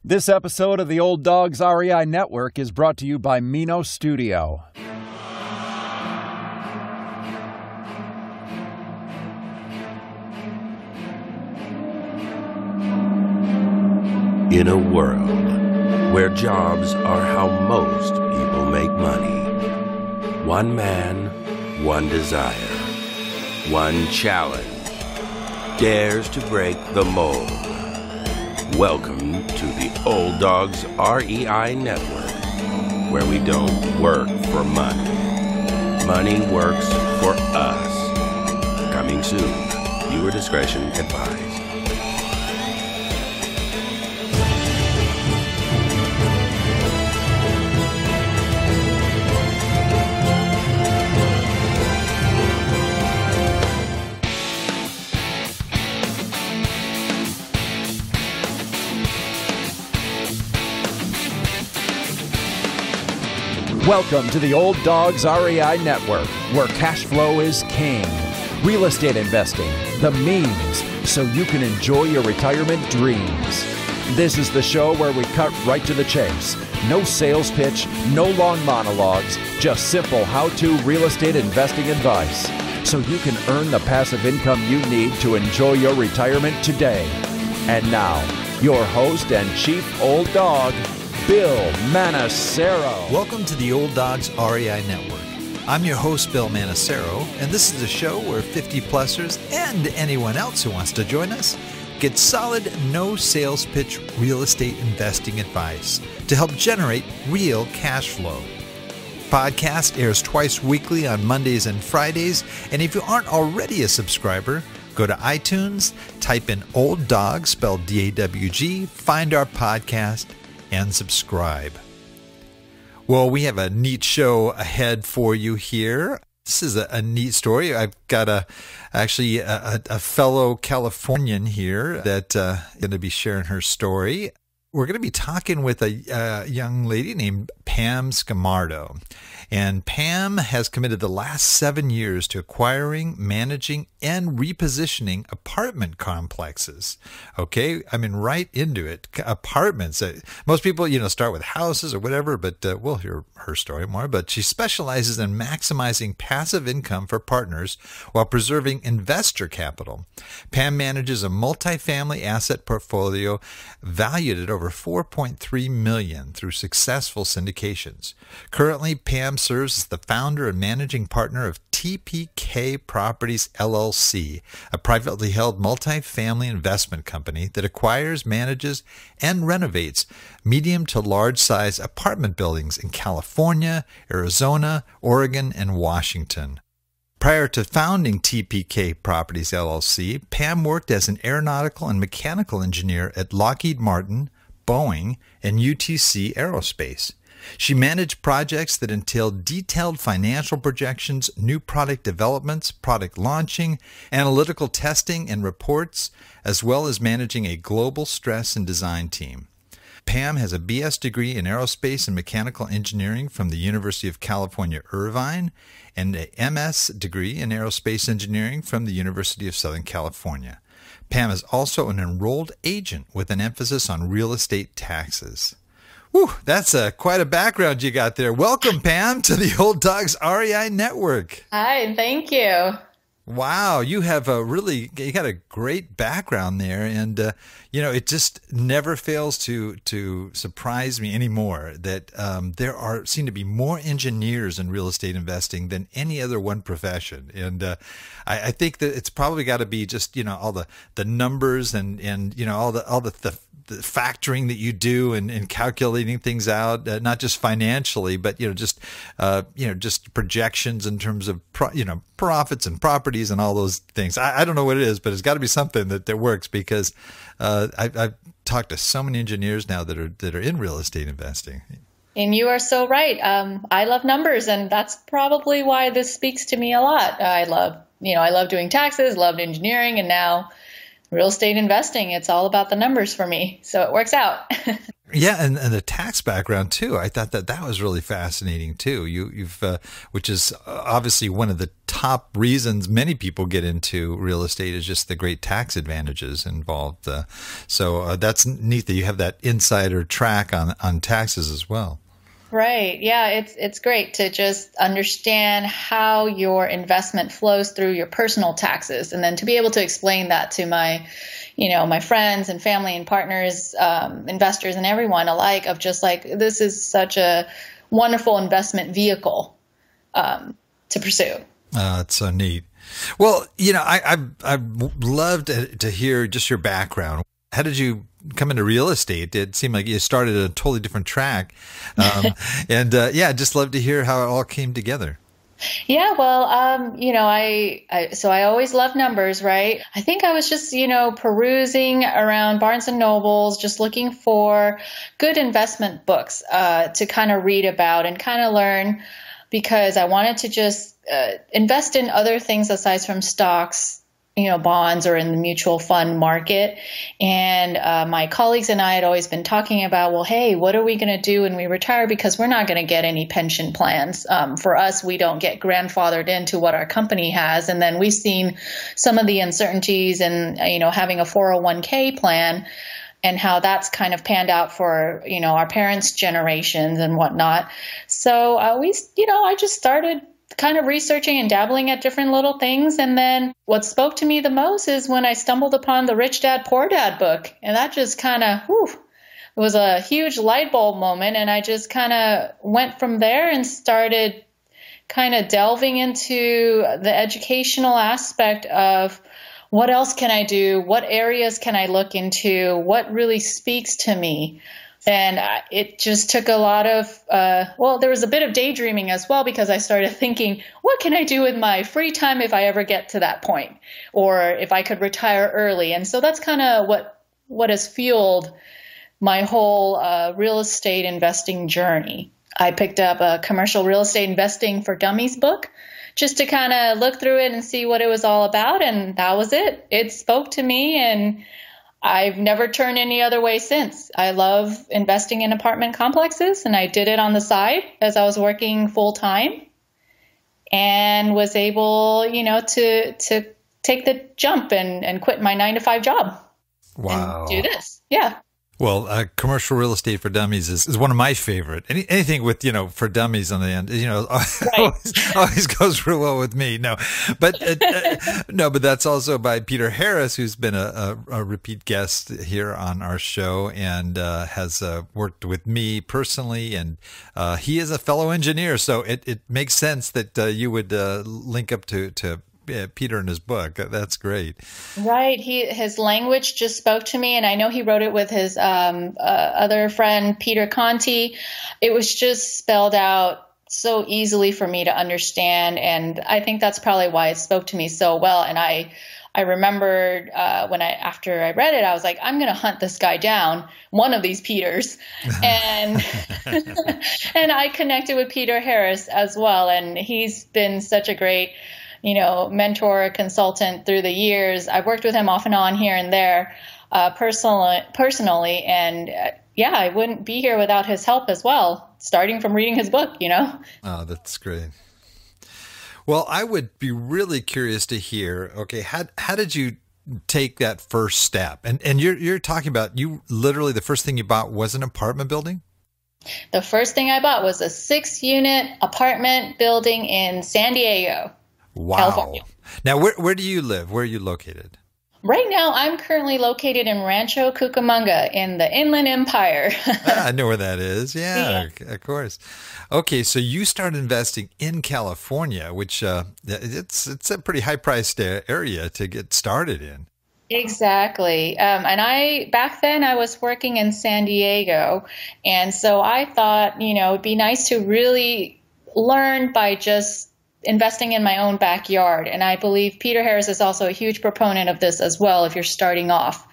This episode of the Old Dogs REI Network is brought to you by Mino Studio. In a world where jobs are how most people make money, one man, one desire, one challenge dares to break the mold. Welcome to the Old Dogs REI Network, where we don't work for money. Money works for us. Coming soon. Viewer discretion advised. Welcome to the Old Dogs REI Network, where cash flow is king. Real estate investing, the means, so you can enjoy your retirement dreams. This is the show where we cut right to the chase. No sales pitch, no long monologues, just simple how-to real estate investing advice, so you can earn the passive income you need to enjoy your retirement today. And now, your host and chief old dog, Bill Manacero. Welcome to the Old Dogs REI Network. I'm your host, Bill Manacero, and this is a show where 50-plussers and anyone else who wants to join us get solid, no sales pitch real estate investing advice to help generate real cash flow. Podcast airs twice weekly on Mondays and Fridays, and if you aren't already a subscriber, go to iTunes, type in Old Dog, spelled D-A-W-G, find our podcast, and subscribe. Well, we have a neat show ahead for you here. This is a neat story. I've got a fellow Californian here that going to be sharing her story. We're going to be talking with a young lady named Pam Scamardo. And Pam has committed the last 7 years to acquiring, managing, and repositioning apartment complexes. Okay? I mean, right into it. Apartments. Most people, start with houses or whatever, but we'll hear her story more. But she specializes in maximizing passive income for partners while preserving investor capital. Pam manages a multifamily asset portfolio valued at over $4.3 million through successful syndications. Currently, Pam serves as the founder and managing partner of TPK Properties LLC, a privately held multifamily investment company that acquires, manages, and renovates medium to large-size apartment buildings in California, Arizona, Oregon, and Washington. Prior to founding TPK Properties LLC, Pam worked as an aeronautical and mechanical engineer at Lockheed Martin, Boeing, and UTC Aerospace. She managed projects that entailed detailed financial projections, new product developments, product launching, analytical testing and reports, as well as managing a global stress and design team. Pam has a BS degree in aerospace and mechanical engineering from the University of California, Irvine, and an MS degree in aerospace engineering from the University of Southern California. Pam is also an enrolled agent with an emphasis on real estate taxes. Whew, that's quite a background you got there. Welcome, Pam, to the Old Dogs REI Network. Hi, thank you. Wow, you have you got a great background there, and it just never fails to surprise me anymore that there seem to be more engineers in real estate investing than any other one profession, and I think that it's probably got to be just all the numbers and all the factoring that you do and calculating things out, not just financially, but just projections in terms of profits and properties and all those things. I don't know what it is, but it's got to be something that works, because I've talked to so many engineers now that are in real estate investing. And you are so right. I love numbers, and that's probably why this speaks to me a lot. I love doing taxes, loved engineering, and now real estate investing. It's all about the numbers for me. So it works out. Yeah, and the tax background too. I thought that was really fascinating too. You've which is obviously one of the top top reasons many people get into real estate is just the great tax advantages involved. So that's neat that you have that insider track on taxes as well. Right. Yeah, it's great to just understand how your investment flows through your personal taxes, and then to be able to explain that to my friends and family and partners, investors and everyone alike, of just like, this is such a wonderful investment vehicle to pursue. It's so neat. Well, I'd love to hear just your background. How did you come into real estate? It seemed like you started a totally different track. And I'd just love to hear how it all came together. Yeah, well, I always loved numbers, right? I think I was just, perusing around Barnes and Nobles, just looking for good investment books to kind of read about and kind of learn, because I wanted to just invest in other things aside from stocks, bonds, or in the mutual fund market. And my colleagues and I had always been talking about, well, hey, what are we going to do when we retire? Because we're not going to get any pension plans. For us, we don't get grandfathered into what our company has. And then we've seen some of the uncertainties in, having a 401k plan, and how that's kind of panned out for, our parents' generations and whatnot. So I just started kind of researching and dabbling at different little things. And then what spoke to me the most is when I stumbled upon the Rich Dad, Poor Dad book. And that just kind of, it was a huge light bulb moment. And I just kind of went from there and started kind of delving into the educational aspect of what else can I do? What areas can I look into? What really speaks to me? And it just took a lot of, there was a bit of daydreaming as well, because I started thinking, what can I do with my free time if I ever get to that point, or if I could retire early? And so that's kind of what has fueled my whole real estate investing journey. I picked up a Commercial Real Estate Investing for Dummies book just to kind of look through it and see what it was all about. And that was it. It spoke to me, and I've never turned any other way since. I love investing in apartment complexes, and I did it on the side as I was working full time, and was able, to take the jump and quit my 9-to-5 job. Wow. And do this. Yeah. Well, Commercial Real Estate for Dummies is one of my favorite. Anything with, for dummies on the end, right. always goes real well with me. No, but that's also by Peter Harris, who's been a repeat guest here on our show, and has worked with me personally. And he is a fellow engineer, so it makes sense that you would link up to Peter in his book. That's great. Right. His language just spoke to me, and I know he wrote it with his other friend, Peter Conti. It was just spelled out so easily for me to understand, and I think that's probably why it spoke to me so well. And I remembered after I read it, I was like, I'm going to hunt this guy down, one of these Peters. And and I connected with Peter Harris as well, and he's been such a great mentor, consultant through the years. I've worked with him off and on here and there, personally. And I wouldn't be here without his help as well, starting from reading his book, Oh, that's great. Well, I would be really curious to hear, okay, how did you take that first step? And you're talking about, you literally, the first thing you bought was an apartment building? The first thing I bought was a 6-unit apartment building in San Diego. Wow. California. Now, where do you live? Where are you located? Right now, I'm currently located in Rancho Cucamonga in the Inland Empire. I know where that is. Yeah, of course. Okay, so you started investing in California, which it's a pretty high-priced area to get started in. Exactly. And back then I was working in San Diego. And so I thought, it'd be nice to really learn by just investing in my own backyard. And I believe Peter Harris is also a huge proponent of this as well, if you're starting off,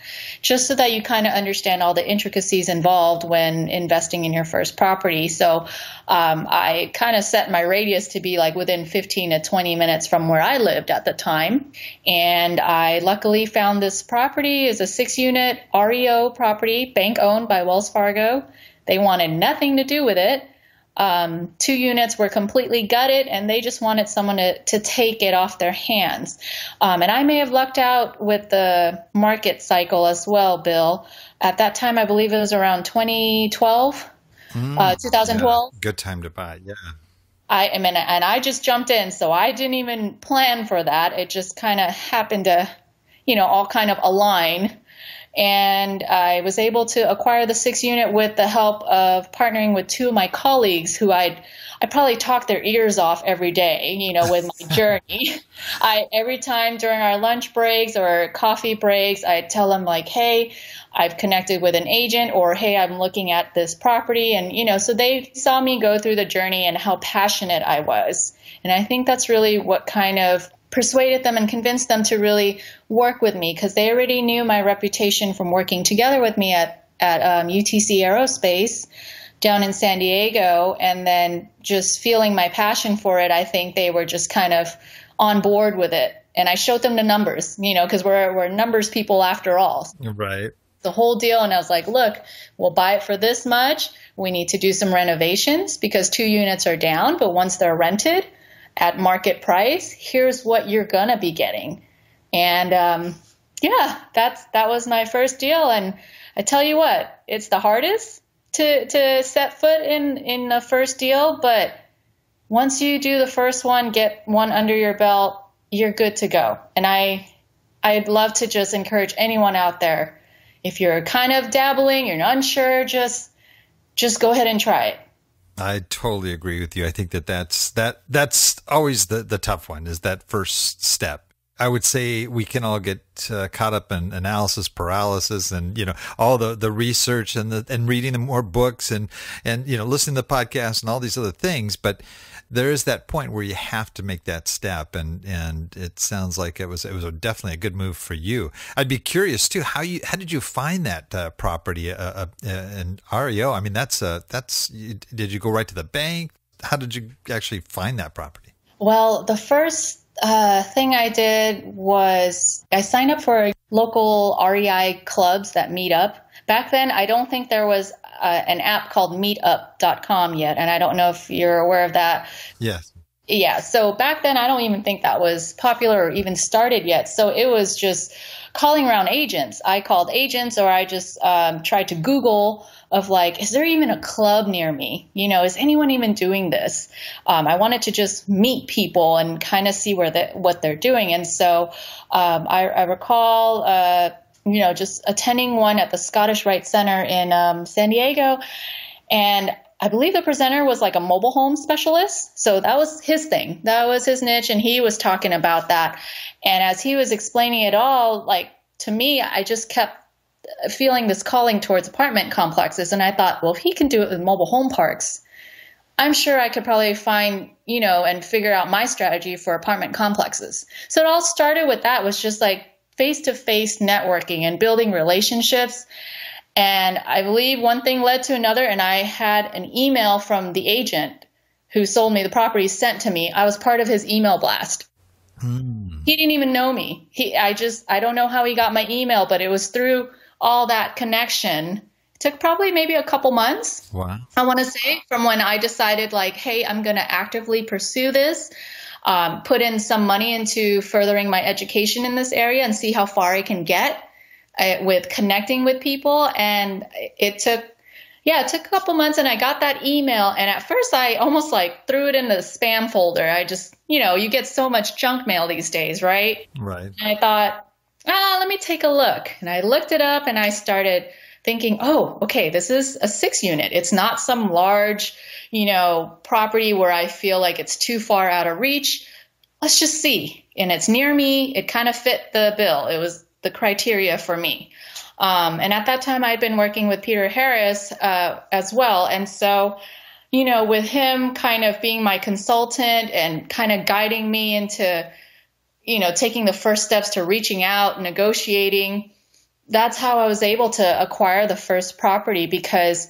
just so that you kind of understand all the intricacies involved when investing in your first property. So I kind of set my radius to be like within 15 to 20 minutes from where I lived at the time. And I luckily found this property is a 6-unit REO property, bank owned by Wells Fargo. They wanted nothing to do with it. 2 units were completely gutted, and they just wanted someone to take it off their hands. And I may have lucked out with the market cycle as well, Bill. At that time, I believe it was around 2012, 2012. Yeah, good time to buy. Yeah. And I just jumped in, so I didn't even plan for that. It just kind of happened to, all kind of align. And I was able to acquire the 6 unit with the help of partnering with 2 of my colleagues who I probably talked their ears off every day, with my journey. Every time during our lunch breaks or coffee breaks, I'd tell them like, hey, I've connected with an agent, or hey, I'm looking at this property. And, so they saw me go through the journey and how passionate I was. And I think that's really what kind of persuaded them and convinced them to really work with me, because they already knew my reputation from working together with me at UTC Aerospace down in San Diego, and then just feeling my passion for it. I think they were just kind of on board with it. And I showed them the numbers, because we're numbers people after all. Right. The whole deal. And I was like, look, we'll buy it for this much. We need to do some renovations because 2 units are down, but once they're rented at market price, here's what you're going to be getting. And that was my first deal. And I tell you what, it's the hardest to set foot in the first deal. But once you do the first one, get one under your belt, you're good to go. And I'd love to just encourage anyone out there, if you're kind of dabbling, you're not unsure, just go ahead and try it. I totally agree with you. I think that's always the tough one, is that first step. I would say we can all get caught up in analysis paralysis and, all the research and reading the more books and, listening to podcasts and all these other things. But there is that point where you have to make that step. And it sounds like it was definitely a good move for you. I'd be curious too, how did you find that property in REO? I mean, did you go right to the bank? How did you actually find that property? Well, the first thing I did was I signed up for local REI clubs that meet up. Back then, I don't think there was an app called meetup.com yet, and I don't know if you're aware of that. Yes. Yeah, so back then, I don't even think that was popular or even started yet. So it was just calling around agents. I called agents, or I just tried to Google of like, is there even a club near me? Is anyone even doing this? I wanted to just meet people and kind of see what they're doing. And so I recall, just attending one at the Scottish Rite Center in San Diego. And I believe the presenter was like a mobile home specialist. So that was his thing. That was his niche. And he was talking about that. And as he was explaining it all, like to me, I just kept feeling this calling towards apartment complexes. And I thought, well, if he can do it with mobile home parks, I'm sure I could probably find, and figure out my strategy for apartment complexes. So it all started with that, was just like face-to-face networking and building relationships. And I believe one thing led to another, and I had an email from the agent who sold me the property sent to me. I was part of his email blast. He didn't even know me. I don't know how he got my email, but it was through all that connection. It took probably maybe a couple months. Wow. I want to say, from when I decided like, hey, I'm going to actively pursue this, put in some money into furthering my education in this area and see how far I can get with connecting with people. And it took a couple months, and I got that email. And at first I almost like threw it in the spam folder. I just, you get so much junk mail these days, right? Right. And I thought, let me take a look. And I looked it up and I started thinking, oh, okay, this is a 6 unit. It's not some large, property where I feel like it's too far out of reach. Let's just see. And it's near me. It kind of fit the bill. It was the criteria for me. And at that time, I'd been working with Peter Harris as well. And so, with him kind of being my consultant and kind of guiding me into, taking the first steps to reaching out, negotiating, that's how I was able to acquire the first property. Because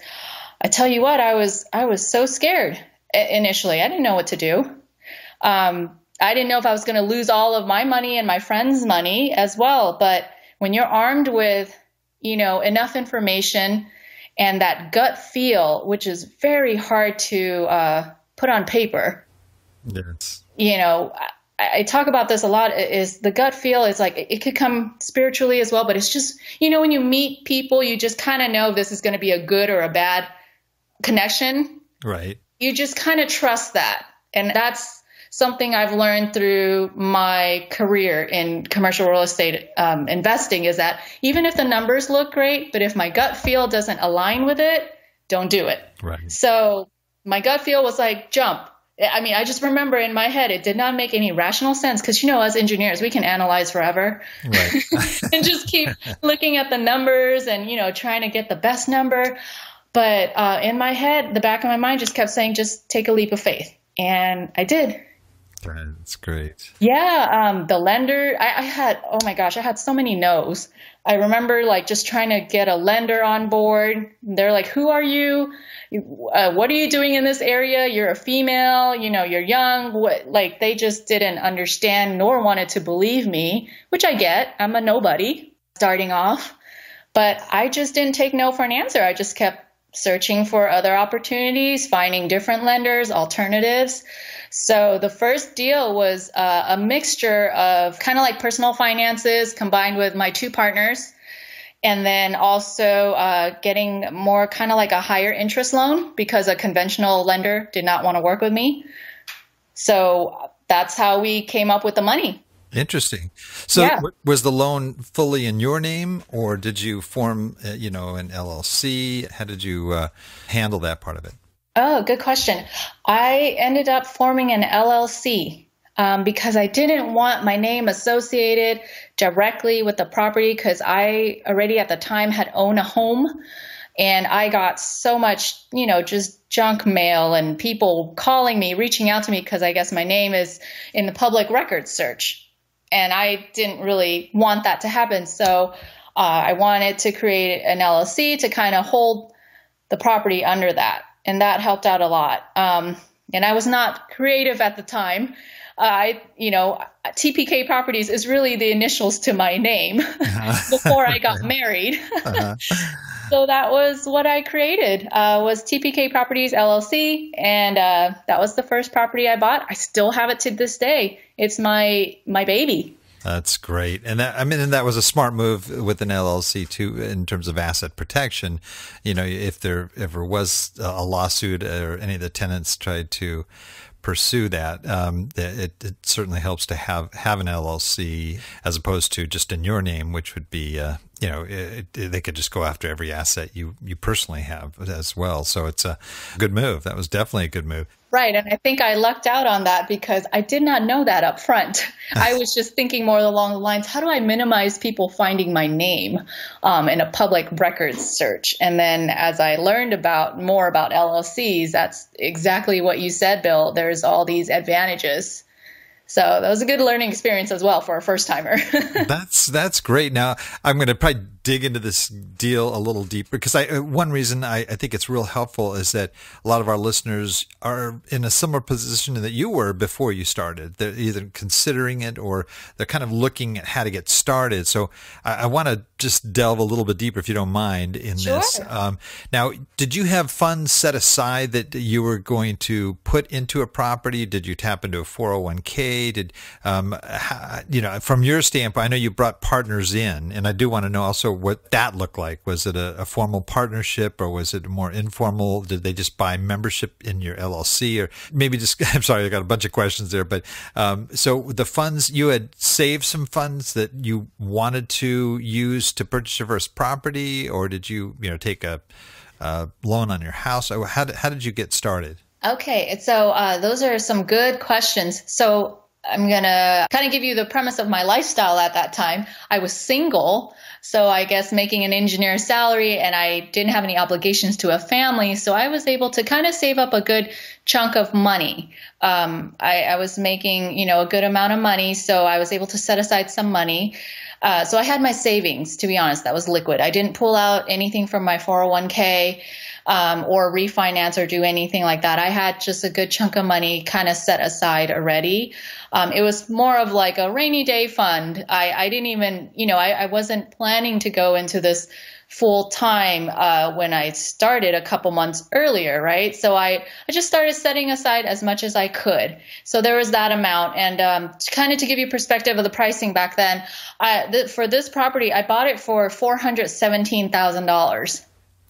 I tell you what, I was so scared initially. I didn't know what to do. I didn't know if I was going to lose all of my money and my friends' money as well. But when you're armed with, enough information And that gut feel, which is very hard to put on paper. Yes. I talk about this a lot, is the gut feel is like, it could come spiritually as well, but it's just, when you meet people, you just kind of know this is going to be a good or a bad connection. Right. You just kind of trust that. And that's something I've learned through my career in commercial real estate investing, is that even if the numbers look great, but if my gut feel doesn't align with it, don't do it. Right. So my gut feel was like, jump. I mean, I just remember in my head, it did not make any rational sense because, as engineers, we can analyze forever. Right. And just keep looking at the numbers and, trying to get the best number. But in my head, the back of my mind just kept saying, just take a leap of faith. And I did. That's great. Yeah. The lender, I had so many no's. I remember just trying to get a lender on board. They're like, who are you? What are you doing in this area? You're a female, you're young. They just didn't understand nor wanted to believe me, which I get. I'm a nobody starting off, but I just didn't take no for an answer. I just kept searching for other opportunities, finding different lenders, alternatives. So the first deal was a mixture of kind of like personal finances combined with my two partners. And then also getting more kind of like a higher interest loan because a conventional lender did not want to work with me. So that's how we came up with the money. Interesting. So was the loan fully in your name, or did you form, an LLC? How did you handle that part of it? Oh, good question. I ended up forming an LLC because I didn't want my name associated directly with the property, because I already at the time had owned a home, and I got so much, just junk mail and people calling me, reaching out to me because I guess my name is in the public records search. And I didn't really want that to happen. So I wanted to create an LLC to kind of hold the property under that. And that helped out a lot. And I was not creative at the time. TPK Properties is really the initials to my name before I got married. So that was what I created, was TPK Properties LLC. And that was the first property I bought. I still have it to this day. It's my baby. That's great. And that was a smart move with an LLC too, in terms of asset protection. If there ever was a lawsuit or any of the tenants tried to pursue that, it certainly helps to have an LLC as opposed to just in your name, which would be, they could just go after every asset you personally have as well. So it's a good move. That was definitely a good move. Right. And I think I lucked out on that because I did not know that up front. I was just thinking more along the lines, how do I minimize people finding my name in a public records search? And then as I learned more about LLCs, that's exactly what you said, Bill. There's all these advantages. So that was a good learning experience as well for a first timer. That's great. Now I'm going to probably dig into this deal a little deeper because one reason I think it's real helpful is that a lot of our listeners are in a similar position that you were before you started. They're either considering it or they're kind of looking at how to get started. So I want to just delve a little bit deeper, if you don't mind, in this. Now, did you have funds set aside that you were going to put into a property? Did you tap into a 401k? From your standpoint, I know you brought partners in, and I do want to know also what that looked like. Was it a formal partnership, or was it more informal? Did they just buy membership in your LLC, or maybe just? I'm sorry, I got a bunch of questions there, but so the funds, you had saved some funds that you wanted to use to purchase your first property, or did you take a loan on your house? How did you get started? Okay, so those are some good questions. So I'm going to kind of give you the premise of my lifestyle at that time. I was single, so I guess making an engineer's salary, and I didn't have any obligations to a family. So I was able to kind of save up a good chunk of money. I was making, a good amount of money, so I was able to set aside some money. So I had my savings, to be honest, that was liquid. I didn't pull out anything from my 401k. Or refinance or do anything like that. I had just a good chunk of money kind of set aside already. It was more of like a rainy day fund. I didn't even, I wasn't planning to go into this full time when I started a couple months earlier, right? So I just started setting aside as much as I could. So there was that amount. And kind of to give you perspective of the pricing back then, for this property, I bought it for $417,000.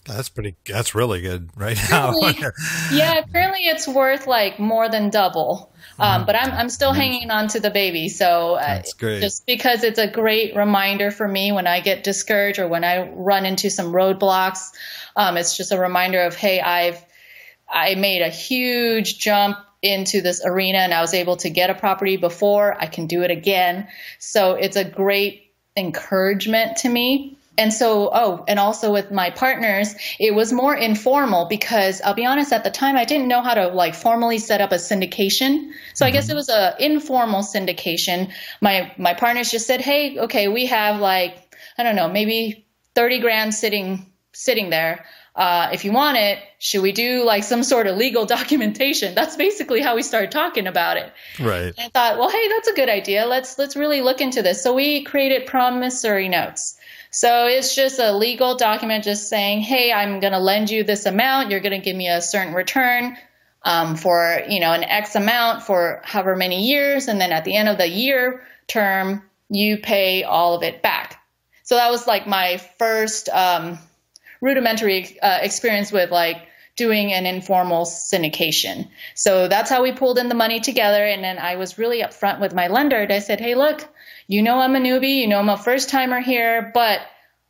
That's really good right now. Currently it's worth like more than double. But I'm still hanging on to the baby. So that's great. Just because it's a great reminder for me when I get discouraged or when I run into some roadblocks, it's just a reminder of, hey, I made a huge jump into this arena and I was able to get a property before. I can do it again. So it's a great encouragement to me. And so, and also with my partners, it was more informal because I'll be honest, at the time, I didn't know how to like formally set up a syndication. So I guess it was a informal syndication. My partners just said, hey, okay, we have like, I don't know, maybe 30 grand sitting there. If you want it, should we do like some sort of legal documentation? That's basically how we started talking about it. Right. And I thought, well, hey, that's a good idea. Let's really look into this. So we created promissory notes. So it's just a legal document just saying, hey, I'm going to lend you this amount. You're going to give me a certain return for, an X amount for however many years. And then at the end of the year term, you pay all of it back. So that was like my first rudimentary experience with like doing an informal syndication. So that's how we pulled in the money together. And then I was really upfront with my lender. And I said, hey, look, I'm a newbie, I'm a first timer here, but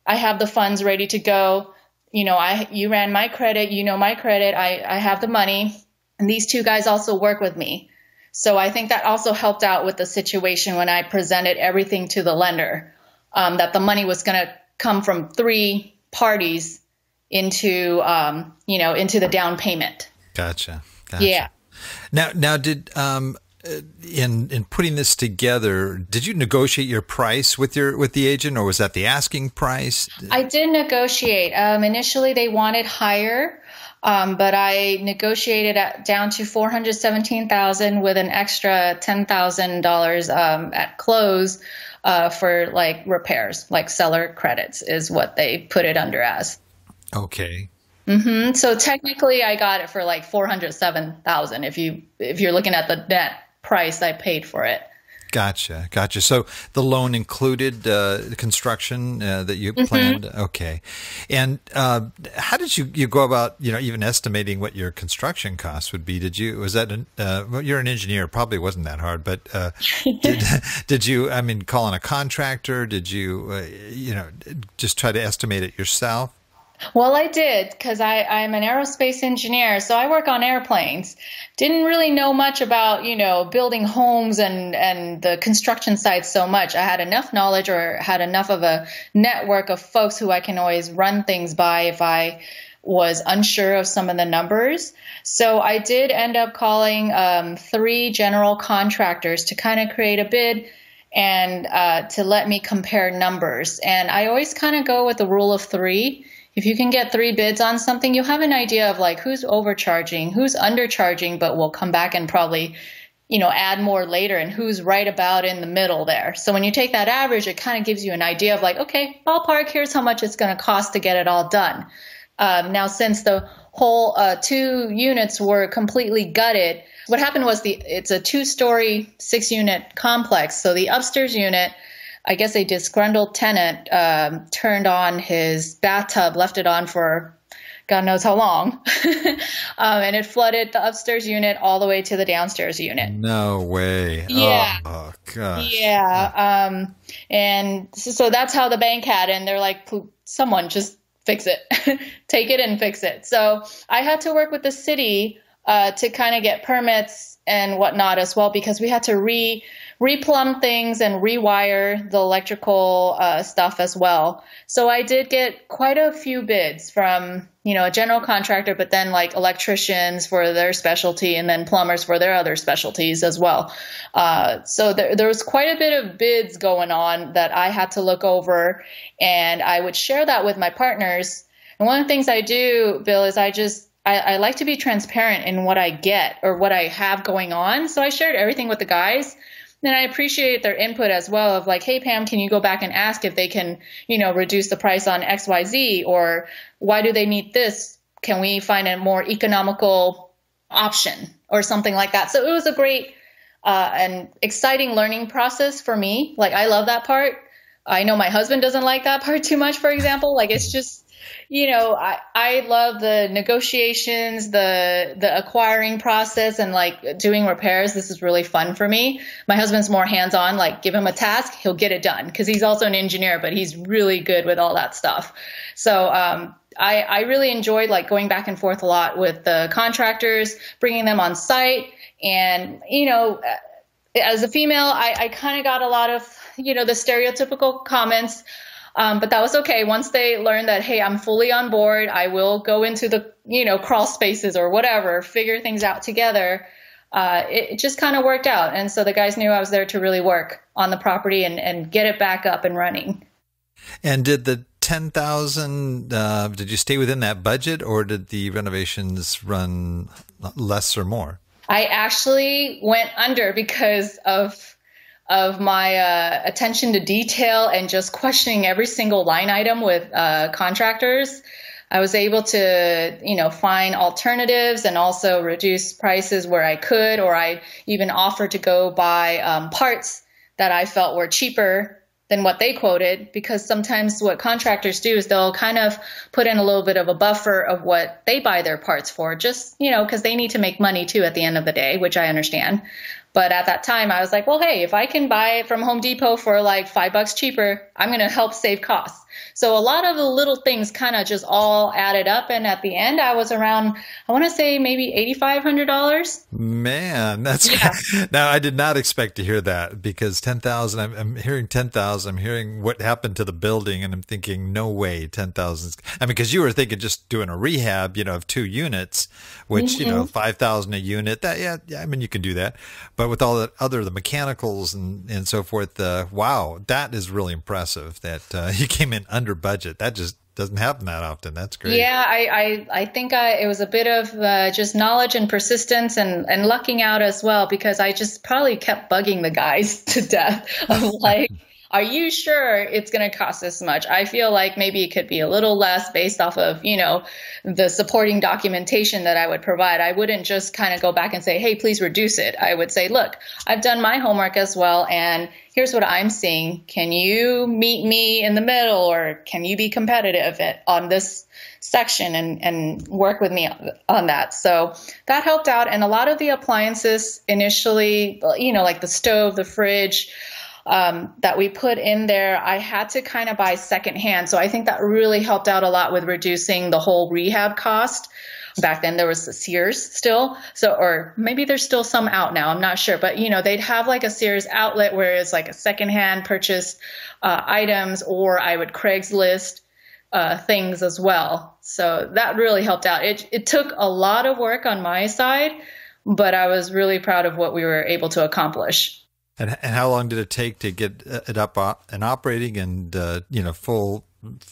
I have the funds ready to go. You ran my credit, my credit, I have the money. And these two guys also work with me. So I think that also helped out with the situation when I presented everything to the lender, that the money was going to come from three parties into the down payment. Gotcha. Yeah. Now did, in putting this together, did you negotiate your price with the agent, or was that the asking price? I did negotiate. Initially, they wanted higher, but I negotiated down to $417,000 with an extra $10,000 at close for like repairs, like seller credits, is what they put it under as. Okay. Mm-hmm. So technically, I got it for like $407,000 if you're looking at the net price I paid for it. Gotcha. So the loan included the construction that you planned? Okay. And how did you go about, even estimating what your construction costs would be? You're an engineer, probably wasn't that hard, but did you, call on a contractor? Did you, just try to estimate it yourself? Well, I did, because I'm an aerospace engineer, so I work on airplanes. Didn't really know much about, building homes and the construction sites so much. I had enough knowledge or had enough of a network of folks who I can always run things by if I was unsure of some of the numbers. So I did end up calling 3 general contractors to kind of create a bid and to let me compare numbers. And I always kind of go with the rule of 3. If you can get 3 bids on something, you'll have an idea of like who's overcharging, who's undercharging, but will come back and probably, add more later, and who's right about in the middle there. So when you take that average, it kind of gives you an idea of like, okay, ballpark, here's how much it's going to cost to get it all done. Now, since the whole 2 units were completely gutted, what happened was it's a 2-story, 6-unit complex. So the upstairs unit, I guess a disgruntled tenant turned on his bathtub, left it on for God knows how long, and it flooded the upstairs unit all the way to the downstairs unit. No way. Yeah. Oh gosh. Yeah. And so that's how the bank had it. And they're like, someone just fix it, take it and fix it. So I had to work with the city to kind of get permits and whatnot as well, because we had to replumb things and rewire the electrical stuff as well. So I did get quite a few bids from, a general contractor, but then like electricians for their specialty and then plumbers for their other specialties as well. So there was quite a bit of bids going on that I had to look over, and I would share that with my partners. And one of the things I do, Bill, is I like to be transparent in what I get or what I have going on. So I shared everything with the guys. And I appreciate their input as well of like, hey, Pam, can you go back and ask if they can, reduce the price on XYZ, or why do they need this? Can we find a more economical option or something like that? So it was a great and exciting learning process for me. Like, I love that part. I know my husband doesn't like that part too much, for example. Like, it's just, I love the negotiations, the acquiring process, and like doing repairs. This is really fun for me. My husband's more hands-on, like give him a task, he'll get it done, because he's also an engineer, but he's really good with all that stuff. So I really enjoyed like going back and forth a lot with the contractors, bringing them on site. And, as a female, I kind of got a lot of, the stereotypical comments. But that was okay. Once they learned that, hey, I'm fully on board, I will go into the, crawl spaces or whatever, figure things out together. It just kind of worked out. And so the guys knew I was there to really work on the property and get it back up and running. And did the 10,000, did you stay within that budget, or did the renovations run less or more? I actually went under because of my attention to detail and just questioning every single line item with contractors. I was able to, find alternatives and also reduce prices where I could, or I even offered to go buy parts that I felt were cheaper than what they quoted, because sometimes what contractors do is they'll kind of put in a little bit of a buffer of what they buy their parts for, just, because they need to make money too at the end of the day, which I understand. But at that time, I was like, well, hey, if I can buy it from Home Depot for like $5 cheaper, I'm going to help save costs. So a lot of the little things kind of just all added up. And at the end, I was around, I want to say maybe $8,500. Man, that's now I did not expect to hear that, because 10,000, I'm hearing 10,000, I'm hearing what happened to the building, and I'm thinking, no way, 10,000. I mean, because you were thinking just doing a rehab, of 2 units, which, 5,000 a unit, that, I mean, you can do that. But with all the the mechanicals and so forth, wow, that is really impressive that you came in under budget. That just doesn't happen that often. That's great. Yeah, I think it was a bit of just knowledge and persistence and lucking out as well, because I just probably kept bugging the guys to death of like, are you sure it's going to cost this much? I feel like maybe it could be a little less based off of, the supporting documentation that I would provide. I wouldn't just kind of go back and say, hey, please reduce it. I would say, look, I've done my homework as well, and here's what I'm seeing. Can you meet me in the middle, or can you be competitive on this section and work with me on that? So that helped out. And a lot of the appliances initially, like the stove, the fridge, that we put in there, I had to kind of buy secondhand. So I think that really helped out a lot with reducing the whole rehab cost. Back then there was the Sears still. So, or maybe there's still some out now, I'm not sure. But, they'd have like a Sears outlet where it's like a secondhand purchased items, or I would Craigslist things as well. So that really helped out. It took a lot of work on my side, but I was really proud of what we were able to accomplish. And how long did it take to get it up and operating and, full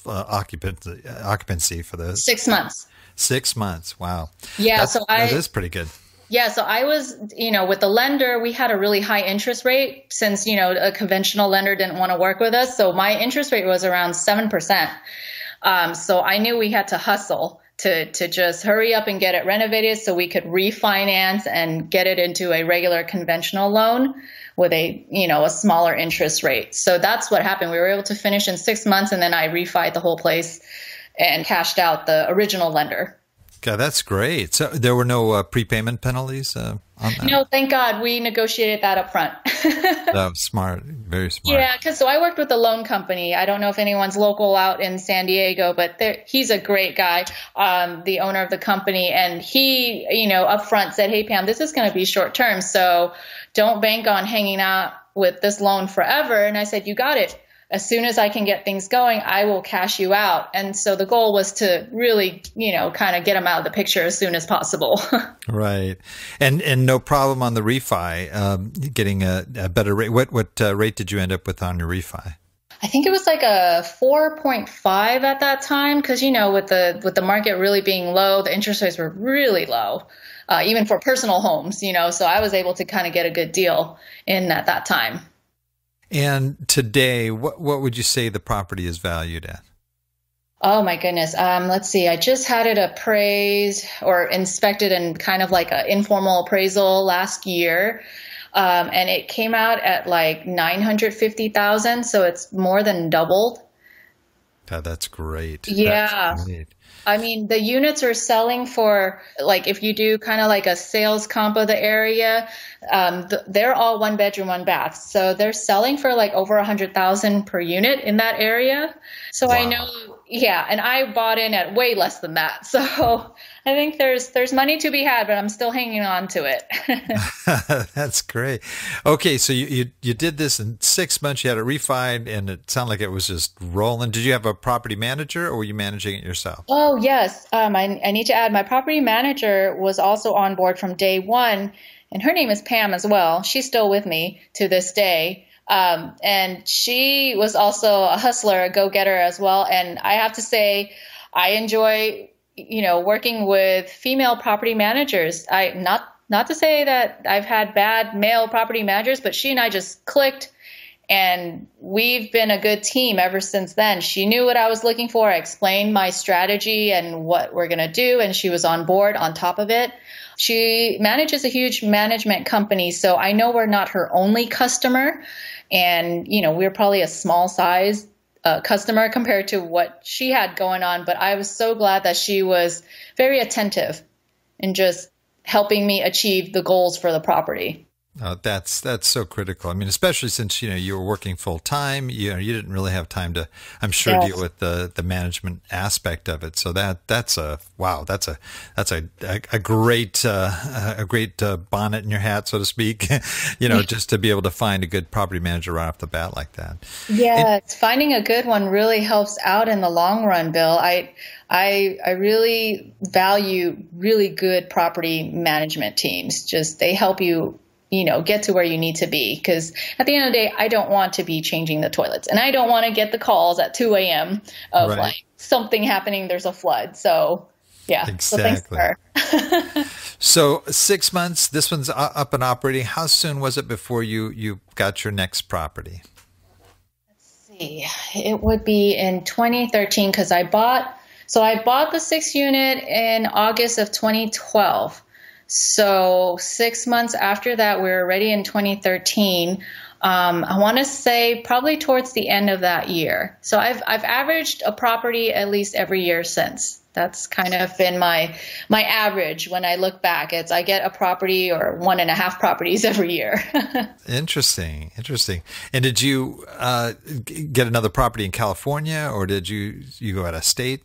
occupancy for the 6 months? 6 months. Wow. Yeah. That is pretty good. Yeah. So I was, with the lender, we had a really high interest rate since, a conventional lender didn't want to work with us. So my interest rate was around 7%. So I knew we had to hustle to just hurry up and get it renovated so we could refinance and get it into a regular conventional loan with a smaller interest rate. So that's what happened. We were able to finish in 6 months, and then I refied the whole place and cashed out the original lender. God, that's great. So there were no prepayment penalties on that? No, thank God. We negotiated that up front. That was smart. Very smart. Yeah, because I worked with a loan company. I don't know if anyone's local out in San Diego, but he's a great guy, the owner of the company. And he, up front said, hey, Pam, this is going to be short term, so don't bank on hanging out with this loan forever. And I said, you got it. As soon as I can get things going, I will cash you out. And so the goal was to really, kind of get them out of the picture as soon as possible. Right. And no problem on the refi, getting a better rate. What rate did you end up with on your refi? I think it was like a 4.5 at that time because, with the market really being low, the interest rates were really low, even for personal homes, so I was able to kind of get a good deal in at that time. And today, what would you say the property is valued at? Oh my goodness. Let's see. I just had it appraised or inspected in kind of like an informal appraisal last year. And it came out at like 950,000. So it's more than doubled. That's great. Yeah. That's great. I mean, the units are selling for, like, if you do kind of like a sales comp of the area, they're all 1 bedroom, 1 bath. So they're selling for like over 100,000 per unit in that area. So wow. I know, yeah, and I bought in at way less than that. So I think there's money to be had, but I'm still hanging on to it. That's great. Okay, so you did this in 6 months. You had it refied, and it sounded like it was just rolling. Did you have a property manager, or were you managing it yourself? Oh, yes. I need to add my property manager was also on board from day one, and her name is Pam as well. She's still with me to this day. And she was also a hustler, a go-getter as well. And I have to say, I enjoy, working with female property managers. Not to say that I've had bad male property managers, but she and I just clicked, and we've been a good team ever since then. She knew what I was looking for. I explained my strategy and what we're going to do, and she was on board on top of it. She manages a huge management company, so I know we're not her only customer. And, we're probably a small size customer compared to what she had going on. But I was so glad that she was very attentive and just helping me achieve the goals for the property. That's so critical. I mean, especially since, you were working full time, you didn't really have time to, I'm sure, Yes. deal with the management aspect of it. So that's a great bonnet in your hat, so to speak, just to be able to find a good property manager right off the bat like that. Yeah, finding a good one really helps out in the long run, Bill. I really value really good property management teams. Just they help you get to where you need to be. Because at the end of the day, I don't want to be changing the toilets. And I don't want to get the calls at 2 a.m. of right. like something happening, there's a flood. So, yeah. Exactly. So thanks for her. So 6 months, this one's up and operating. How soon was it before you got your next property? Let's see. It would be in 2013 because I bought the 6 unit in August of 2012. So 6 months after that, we were ready in 2013. I want to say probably towards the end of that year. So I've averaged a property at least every year since. That's kind of been my average when I look back. I get a property or 1.5 properties every year. Interesting. And did you get another property in California, or did you go out of state?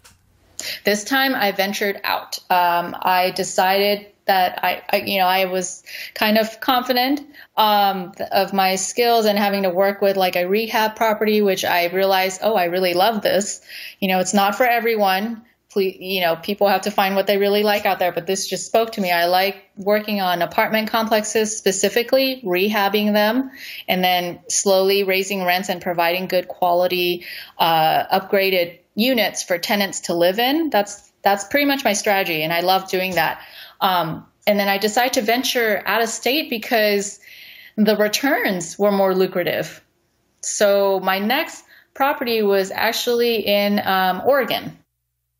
This time I ventured out. I decided that I was kind of confident of my skills and having to work with like a rehab property, which I realized, I really love this. It's not for everyone. People have to find what they really like out there, but this just spoke to me. I like working on apartment complexes, specifically rehabbing them, and then slowly raising rents and providing good quality, upgraded units for tenants to live in. That's pretty much my strategy, and I love doing that. And then I decided to venture out of state because the returns were more lucrative. So my next property was actually in Oregon.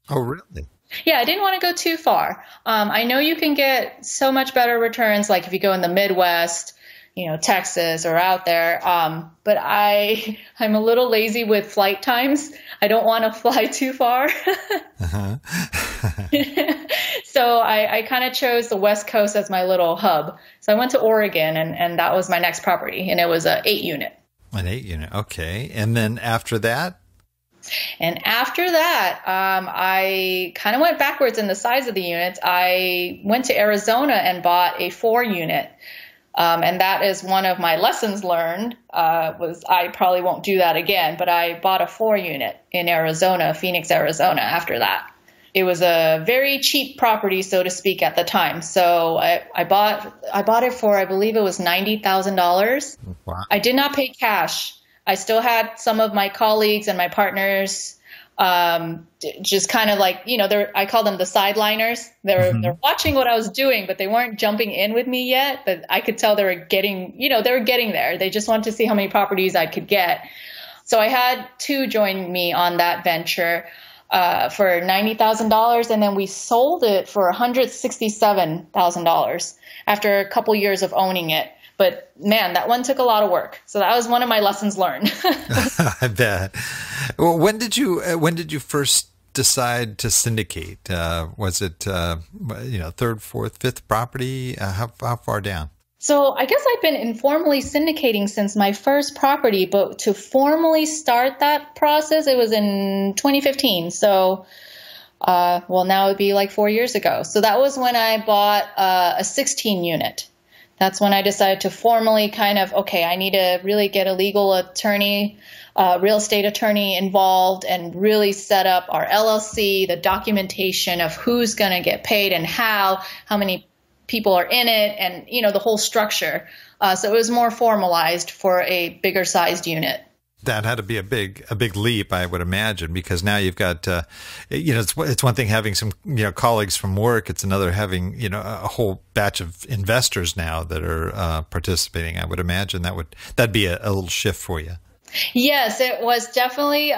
Oh, really? Yeah, I didn't want to go too far. I know you can get so much better returns, like if you go in the Midwest, Texas or out there. But I'm a little lazy with flight times. I don't want to fly too far. Uh-huh. So I kind of chose the West Coast as my little hub. So I went to Oregon, and that was my next property, and it was an 8 unit. An 8 unit. Okay. And then after that? And after that, I kind of went backwards in the size of the units. I went to Arizona and bought a 4 unit. And that is one of my lessons learned, was I probably won't do that again, but I bought a 4 unit in Arizona, Phoenix, Arizona after that. It was a very cheap property, so to speak, at the time. So I bought it for, I believe it was $90,000. Wow. I did not pay cash. I still had some of my colleagues and my partners just kind of like, I call them the sideliners. They're watching what I was doing, but they weren't jumping in with me yet. But I could tell they were getting there. They just wanted to see how many properties I could get. So I had two join me on that venture for $90,000, and then we sold it for $167,000 after a couple years of owning it. But man, that one took a lot of work. So that was one of my lessons learned. I bet. Well, when did you first decide to syndicate? Was it third, fourth, fifth property? How far down? So I guess I've been informally syndicating since my first property, but to formally start that process, it was in 2015. So, now it would be like 4 years ago. So that was when I bought a 16 unit. That's when I decided to formally I need to really get a legal attorney, real estate attorney involved and really set up our LLC, the documentation of who's going to get paid and how many people are in it, and the whole structure. So it was more formalized for a bigger sized unit. That had to be a big leap, I would imagine, because now you've got, it's one thing having some, colleagues from work. It's another having, a whole batch of investors now that are participating. I would imagine that'd be a little shift for you. Yes, it was definitely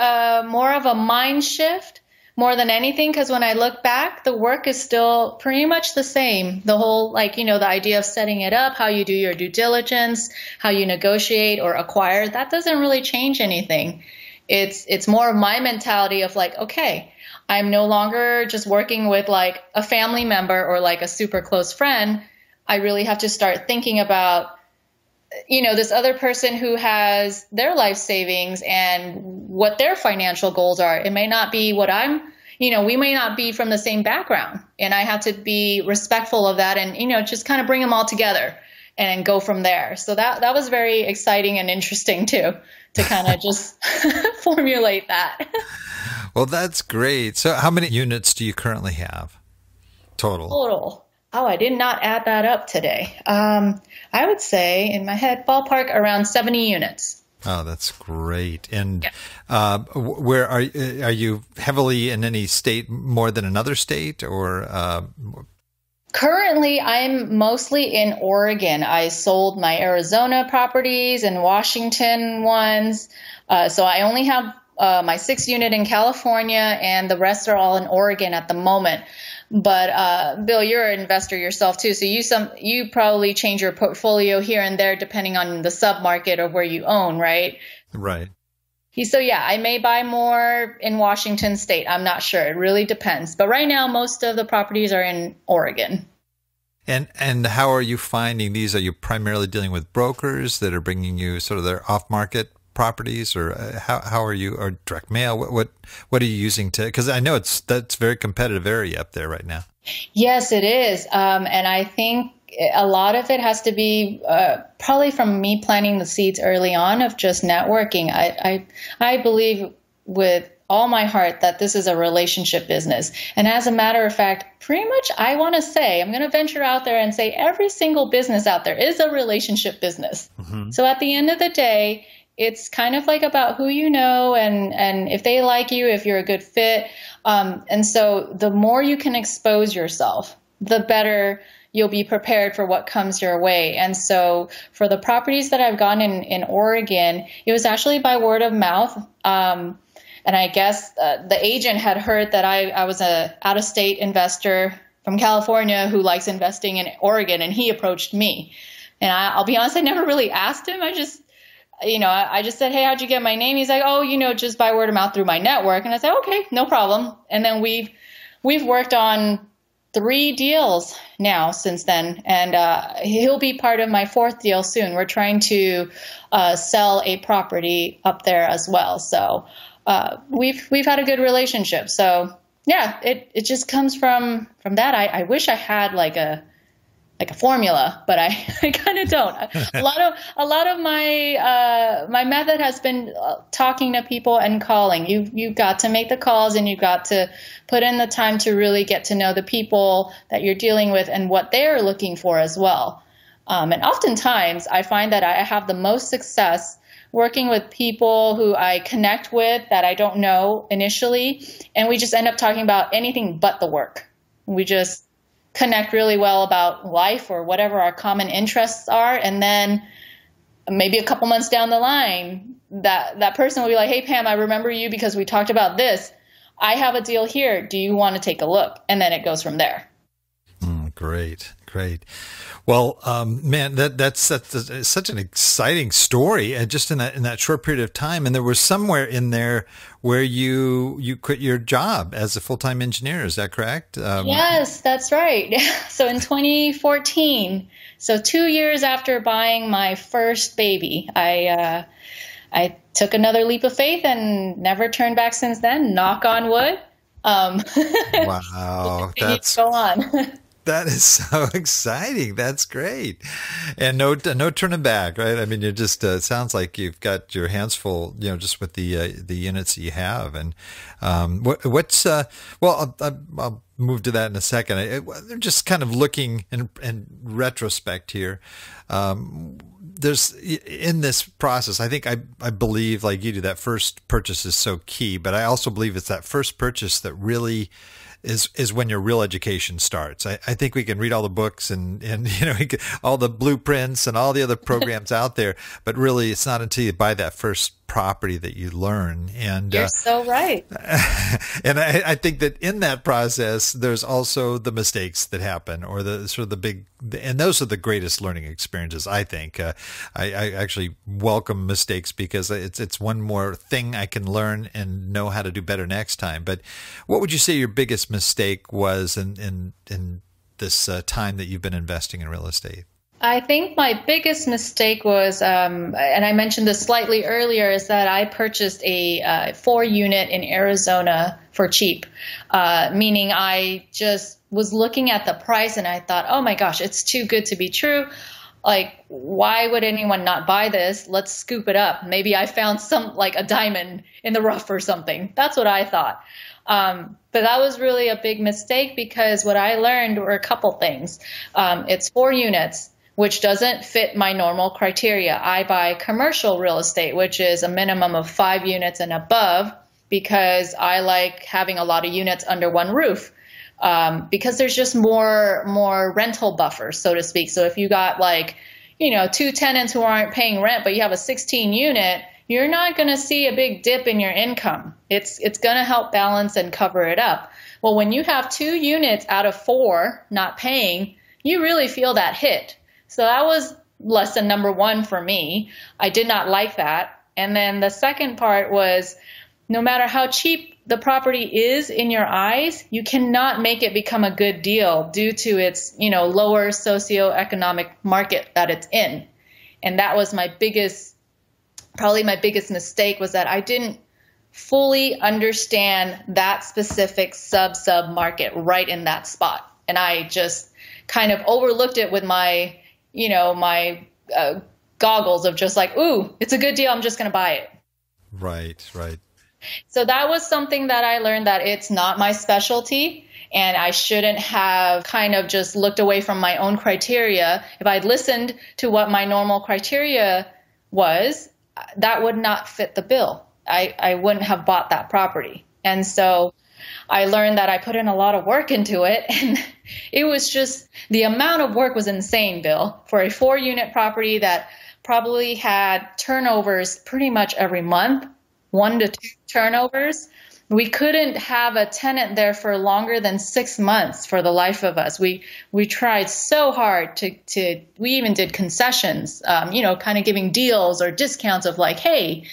more of a mind shift more than anything, because when I look back, the work is still pretty much the same. The whole, the idea of setting it up, how you do your due diligence, how you negotiate or acquire, that doesn't really change anything. It's more of my mentality of okay, I'm no longer just working with a family member or a super close friend. I really have to start thinking about this other person who has their life savings and what their financial goals are. It may not be what we may not be from the same background, and I have to be respectful of that and, just kind of bring them all together and go from there. So that was very exciting and interesting too, to kind of just formulate that. Well, that's great. So how many units do you currently have total? Oh, I did not add that up today. I would say in my head, ballpark around 70 units. Oh, that's great. And where are you heavily in any state more than another state, or? Currently, I'm mostly in Oregon. I sold my Arizona properties and Washington ones. So I only have my 6th unit in California, and the rest are all in Oregon at the moment. But Bill, you're an investor yourself too, so you probably change your portfolio here and there depending on the submarket or where you own, right? Right. So yeah, I may buy more in Washington State. I'm not sure. It really depends. But right now, most of the properties are in Oregon. And how are you finding these? Are you primarily dealing with brokers that are bringing you sort of their off-market properties, or how are you, or direct mail? What are you using to? Because I know that's very competitive area up there right now. Yes, it is, and I think a lot of it has to be probably from me planting the seeds early on of just networking. I believe with all my heart that this is a relationship business, and as a matter of fact, pretty much I'm going to venture out there and say every single business out there is a relationship business. Mm-hmm. So at the end of the day, it's kind of about who you know and if they like you, if you're a good fit. And so the more you can expose yourself, the better you'll be prepared for what comes your way. And so for the properties that I've gotten in Oregon, it was actually by word of mouth. And I guess the agent had heard that I was a out-of-state investor from California who likes investing in Oregon, and he approached me. And I'll be honest, I never really asked him. I just said, hey, how'd you get my name? He's like, oh, just by word of mouth through my network. And I said, okay, no problem. And then we've worked on 3 deals now since then. And he'll be part of my 4th deal soon. We're trying to sell a property up there as well. So we've had a good relationship. So yeah, it just comes from that. I wish I had a formula, but I kind of don't. A lot of my method has been talking to people and calling. You've got to make the calls, and you've got to put in the time to really get to know the people that you're dealing with and what they're looking for as well. And oftentimes I find that I have the most success working with people who I connect with that I don't know initially, and we just end up talking about anything but the work. We just connect really well about life or whatever our common interests are, and then maybe a couple months down the line, that person will be like, hey, Pam, I remember you because we talked about this. I have a deal here. Do you want to take a look? And then it goes from there. Great. Well, man, that's such an exciting story, and just in that short period of time. And there was somewhere in there where you quit your job as a full-time engineer. Is that correct? Yes, that's right. So in 2014, so 2 years after buying my first baby, I took another leap of faith and never turned back since then. Knock on wood. Wow, that's go on. That is so exciting. That's great. And no turning back, right? I mean, you're just, it sounds like you've got your hands full, just with the units that you have. And, well, I'll move to that in a second. I'm just kind of looking in retrospect here. There's in this process, I think I believe, like you do, that first purchase is so key, but I also believe it's that first purchase that really is when your real education starts. I think we can read all the books and all the blueprints and all the other programs out there, but really it's not until you buy that first property that you learn. And you're so right. And I think that in that process, there's also the mistakes that happen, or the sort of the big, and those are the greatest learning experiences, I think. I actually welcome mistakes because it's one more thing I can learn and know how to do better next time. But what would you say your biggest mistake was in this time that you've been investing in real estate? I think my biggest mistake was, and I mentioned this slightly earlier, is that I purchased a 4-unit in Arizona for cheap, meaning I just was looking at the price and I thought, oh my gosh, it's too good to be true. Like, why would anyone not buy this? Let's scoop it up. Maybe I found like a diamond in the rough or something. That's what I thought. But that was really a big mistake because what I learned were a couple things. It's 4 units, which doesn't fit my normal criteria. I buy commercial real estate, which is a minimum of 5 units and above, because I like having a lot of units under one roof, because there's just more rental buffers, so to speak. So if you got 2 tenants who aren't paying rent, but you have a 16 unit, you're not going to see a big dip in your income. It's going to help balance and cover it up. Well, when you have 2 units out of 4 not paying, you really feel that hit. So that was lesson number 1 for me. I did not like that. And then the second part was, no matter how cheap the property is in your eyes, you cannot make it become a good deal due to its, lower socioeconomic market that it's in. And that was probably my biggest mistake, was that I didn't fully understand that specific sub market right in that spot. And I just kind of overlooked it with my goggles of just like, ooh, it's a good deal, I'm just going to buy it. Right. So that was something that I learned, that it's not my specialty, and I shouldn't have kind of just looked away from my own criteria. If I'd listened to what my normal criteria was, that would not fit the bill. I wouldn't have bought that property. And so I learned that I put in a lot of work into it, and it was just, the amount of work was insane, Bill, for a 4-unit property that probably had turnovers pretty much every month, 1 to 2 turnovers. We couldn't have a tenant there for longer than 6 months for the life of us. We tried so hard we even did concessions, kind of giving deals or discounts of like, hey,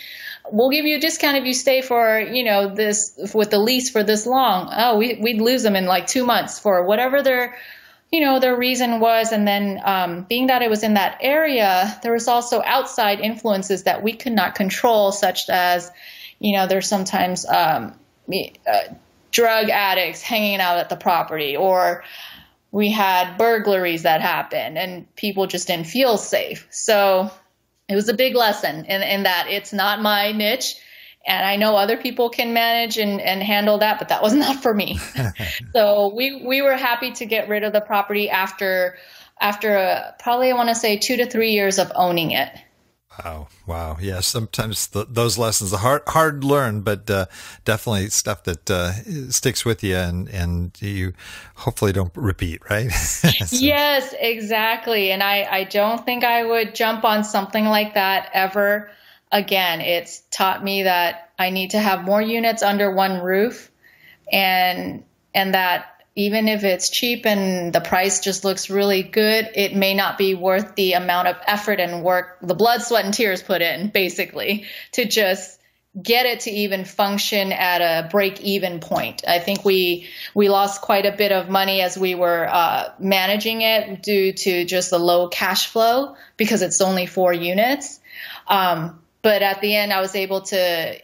we'll give you a discount if you stay for, this with the lease for this long. Oh, we'd lose them in like 2 months for whatever their reason was. And then being that it was in that area, there was also outside influences that we could not control, such as, there's sometimes drug addicts hanging out at the property, or we had burglaries that happened and people just didn't feel safe. So it was a big lesson in that it's not my niche, and I know other people can manage and handle that, but that was not for me. So we were happy to get rid of the property after probably, I want to say, 2 to 3 years of owning it. Wow. Wow. Yeah. Sometimes those lessons are hard learned, but definitely stuff that sticks with you and you hopefully don't repeat, right? So, Yes, exactly. And I don't think I would jump on something like that ever again. It's taught me that I need to have more units under one roof, and that even if it's cheap and the price just looks really good, it may not be worth the amount of effort and work, the blood, sweat, and tears put in, basically, to just get it to even function at a break-even point. I think we lost quite a bit of money as we were managing it due to just the low cash flow because it's only 4 units. But at the end, I was able to,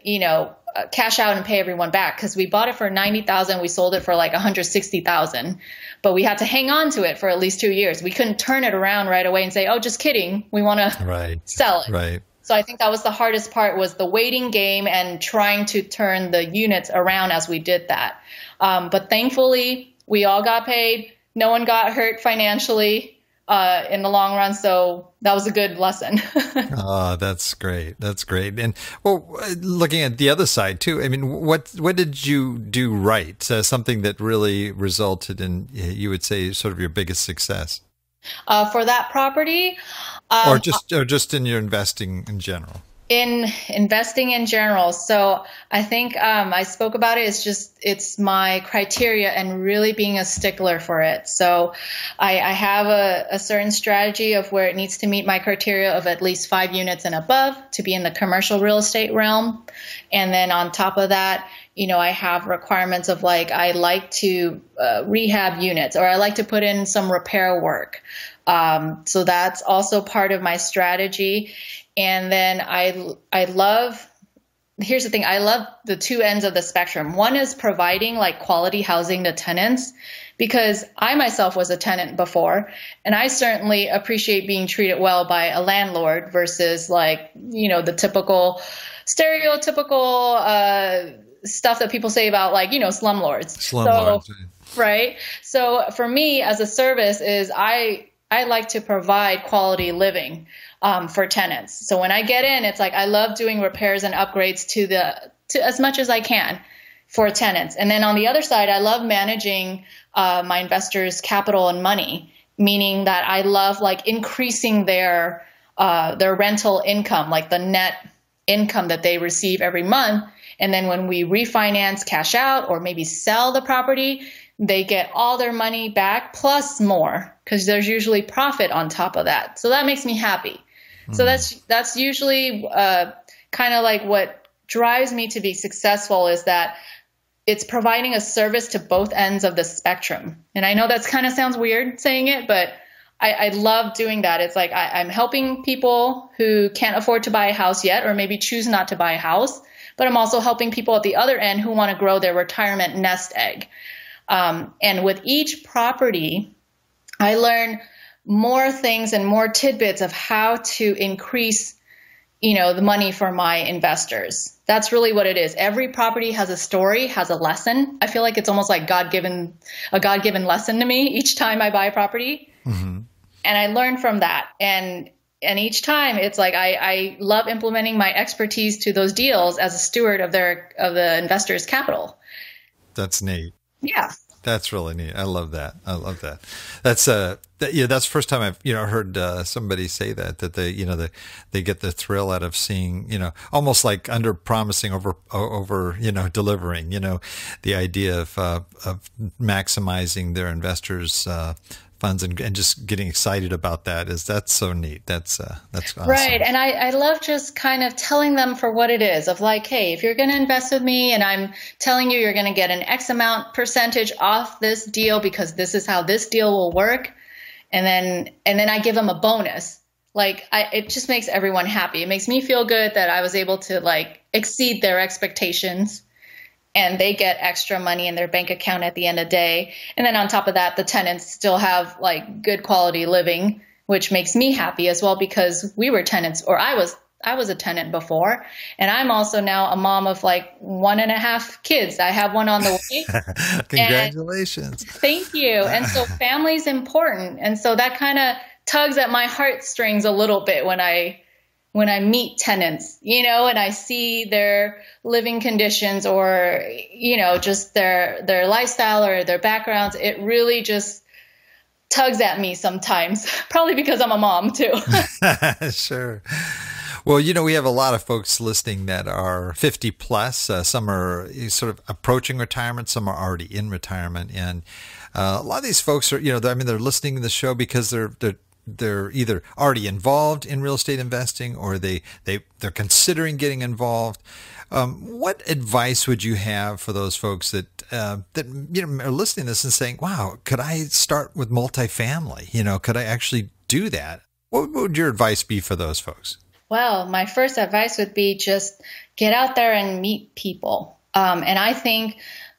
cash out and pay everyone back because we bought it for $90,000. We sold it for like $160,000, but we had to hang on to it for at least 2 years. We couldn't turn it around right away and say, "Oh, just kidding. We want to sell it." Right. So I think that was the hardest part, was the waiting game and trying to turn the units around as we did that. But thankfully, we all got paid. No one got hurt financially in the long run. So that was a good lesson. Oh, that's great. That's great. And well, looking at the other side too, I mean, what did you do right? Something that really resulted in, you would say, sort of your biggest success? For that property, Or just in your investing in general? in investing in general. So I think I spoke about it. It's my criteria and really being a stickler for it. So I have a certain strategy of where it needs to meet my criteria of at least 5 units and above to be in the commercial real estate realm. And then on top of that, I have requirements of like, I like to rehab units, or I like to put in some repair work. So that's also part of my strategy. And then here's the thing, I love the 2 ends of the spectrum. One is providing like quality housing to tenants, because I myself was a tenant before, and I certainly appreciate being treated well by a landlord versus like, the typical stereotypical stuff that people say about like, slumlords. Right. So for me as a service is I like to provide quality living for tenants. So when I get in, it's like I love doing repairs and upgrades to as much as I can for tenants. And then on the other side, I love managing my investors' capital and money, meaning that I love like increasing their rental income, like the net income that they receive every month. And then when we refinance, cash out, or maybe sell the property, they get all their money back plus more, because there's usually profit on top of that. So that makes me happy. So that's usually kind of like what drives me to be successful, is that it's providing a service to both ends of the spectrum. And I know that's kind of sounds weird saying it, but I love doing that. It's like I'm helping people who can't afford to buy a house yet, or maybe choose not to buy a house, but I'm also helping people at the other end who want to grow their retirement nest egg. And with each property, I learn more things and more tidbits of how to increase, the money for my investors. That's really what it is. Every property has a story, has a lesson. I feel like it's almost like a God-given lesson to me each time I buy a property. Mm-hmm. And I learn from that. And each time it's like I love implementing my expertise to those deals as a steward of the investor's capital. That's neat. Yeah. That's really neat. I love that. That's the first time I've heard somebody say that they get the thrill out of seeing, almost like under promising over delivering, the idea of maximizing their investors' funds and just getting excited about that's so neat. That's awesome. Right. And I love just kind of telling them for what it is, of like, hey, if you're going to invest with me and I'm telling you you're going to get an X amount percentage off this deal because this is how this deal will work. And then I give them a bonus. Like it just makes everyone happy. It makes me feel good that I was able to like exceed their expectations. And they get extra money in their bank account at the end of the day. And then on top of that, the tenants still have like good quality living, which makes me happy as well, because we were tenants, or I was a tenant before. And I'm also now a mom of like 1.5 kids. I have one on the way. Congratulations. Thank you. And so family's important. And so that kind of tugs at my heartstrings a little bit when when I meet tenants, and I see their living conditions or, just their lifestyle or their backgrounds. It really just tugs at me sometimes, probably because I'm a mom too. Sure. Well, we have a lot of folks listening that are 50 plus. Some are sort of approaching retirement. Some are already in retirement. And a lot of these folks are, they're listening to the show because they're either already involved in real estate investing or they're considering getting involved. What advice would you have for those folks that are listening to this and saying, wow, could I start with multifamily? Could I actually do that? What would your advice be for those folks? Well, my first advice would be just get out there and meet people. And I think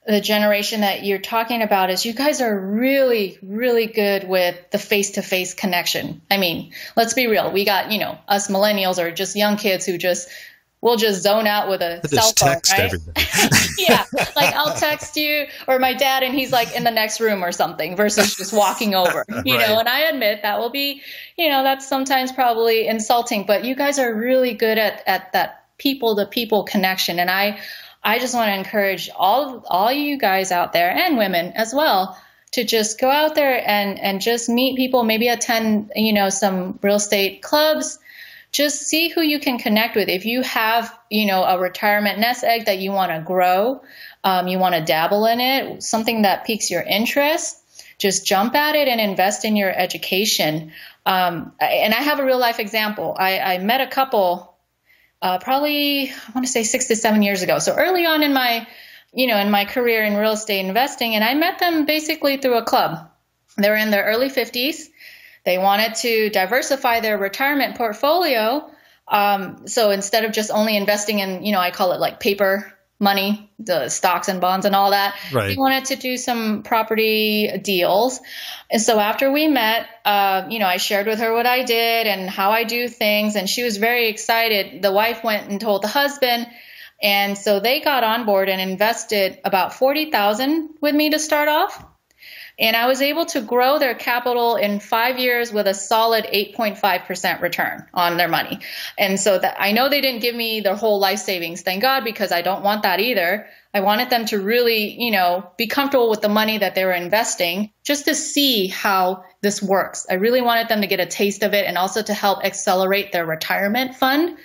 the generation that you're talking about is you guys are really, really good with the face-to-face connection. I mean, let's be real. We got, us millennials or just young kids who we'll just zone out with a cell phone, text right? Everybody. Yeah, like I'll text you or my dad and he's like in the next room or something versus just walking over, you know, and I admit that will be, that's sometimes probably insulting, but you guys are really good at that people-to-people connection. And I just want to encourage all you guys out there and women as well to just go out there and just meet people, maybe attend, some real estate clubs. Just see who you can connect with. If you have, a retirement nest egg that you want to grow, you want to dabble in it, something that piques your interest, just jump at it and invest in your education. And I have a real life example. I met a couple probably, I want to say 6 to 7 years ago. So early on in my career in real estate investing, and I met them basically through a club. They were in their early 50s. They wanted to diversify their retirement portfolio. So instead of just only investing in, I call it like paper money, the stocks and bonds and all that, right. They wanted to do some property deals. And so after we met, I shared with her what I did and how I do things. And she was very excited. The wife went and told the husband. And so they got on board and invested about $40,000 with me to start off. And I was able to grow their capital in 5 years with a solid 8.5% return on their money. And so that I know they didn't give me their whole life savings, thank God, because I don't want that either. I wanted them to really, be comfortable with the money that they were investing just to see how this works. I really wanted them to get a taste of it and also to help accelerate their retirement fund.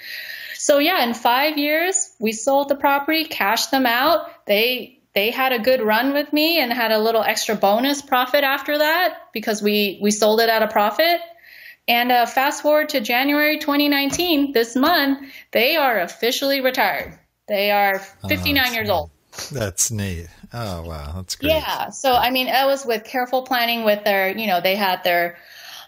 So yeah, in 5 years, we sold the property, cashed them out. They had a good run with me and had a little extra bonus profit after that because we sold it at a profit. And fast forward to January 2019, this month, they are officially retired. They are 59 years old. That's neat. Oh, wow. That's great. Yeah. So, that was with careful planning with their, they had their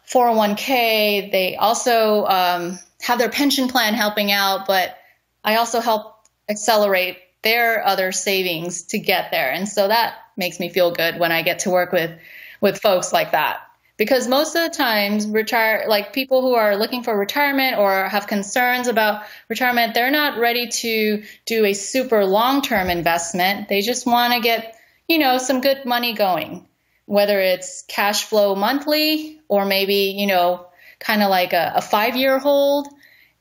401k. They also have their pension plan helping out, but I also help accelerate their other savings to get there. And so that makes me feel good when I get to work with folks like that. Because most of the times people who are looking for retirement or have concerns about retirement, they're not ready to do a super long-term investment. They just want to get, some good money going, whether it's cash flow monthly or maybe, kind of like a 5-year hold.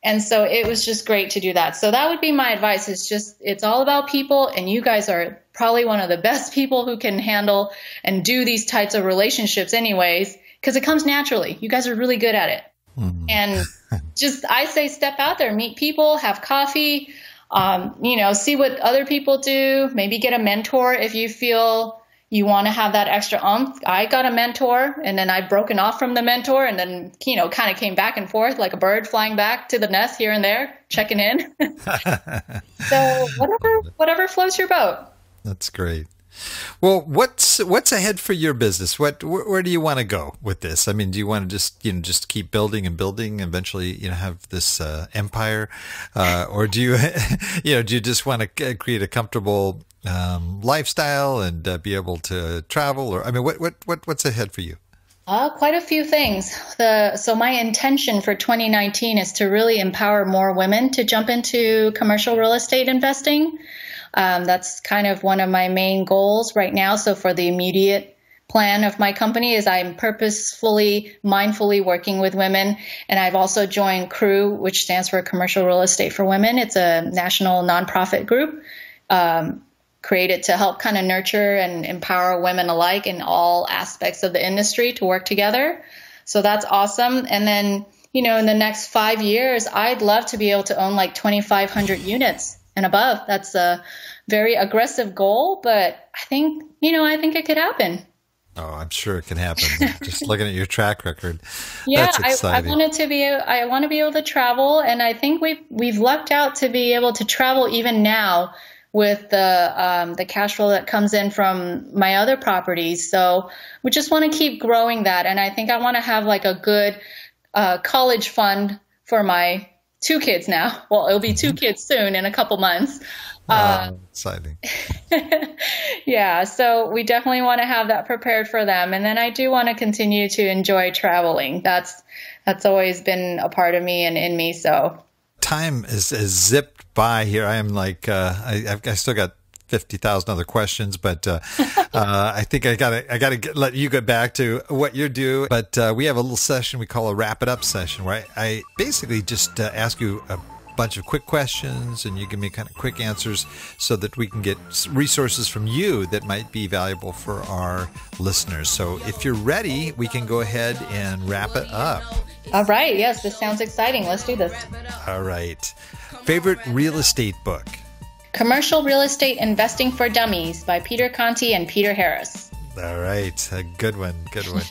And so it was just great to do that. So that would be my advice. It's all about people. And you guys are probably one of the best people who can handle and do these types of relationships anyways, because it comes naturally. You guys are really good at it. Mm-hmm. And I say step out there, meet people, have coffee, see what other people do, maybe get a mentor if you feel you want to have that extra oomph. I got a mentor and then I've broken off from the mentor and then, kind of came back and forth like a bird flying back to the nest here and there, checking in. So whatever floats your boat. That's great. Well, what's ahead for your business? Where do you want to go with this? Do you want to just keep building and building, eventually, have this empire, or do you, do you just want to create a comfortable lifestyle and be able to travel? Or what's ahead for you? Quite a few things. So my intention for 2019 is to really empower more women to jump into commercial real estate investing. That's kind of one of my main goals right now. So for the immediate plan of my company is I'm purposefully, mindfully working with women. And I've also joined CREW, which stands for Commercial Real Estate for Women. It's a national nonprofit group created to help kind of nurture and empower women alike in all aspects of the industry to work together. So that's awesome. And then, in the next 5 years, I'd love to be able to own like 2,500 units and above. That's a very aggressive goal, but I think it could happen. Oh, I'm sure it can happen. Just looking at your track record. Yeah, that's exciting. I want to be able to travel, and I think we've lucked out to be able to travel even now with the cash flow that comes in from my other properties. So we just want to keep growing that, and I think I want to have like a good college fund for my 2 kids now. Well, it'll be 2 kids soon in a couple months. Exciting. Yeah, so we definitely want to have that prepared for them. And then I do want to continue to enjoy traveling. That's always been a part of me and in me. So time is zipped by here. I am like, I still got 50,000 other questions, but I think I gotta let you get back to what you do. But we have a little session we call a wrap it up session, where I basically just ask you a bunch of quick questions and you give me kind of quick answers so that we can get resources from you that might be valuable for our listeners. So if you're ready, we can go ahead and wrap it up. All right. Yes, this sounds exciting. Let's do this. All right. Favorite real estate book? Commercial Real Estate Investing for Dummies by Peter Conti and Peter Harris. All right. A good one. Good one.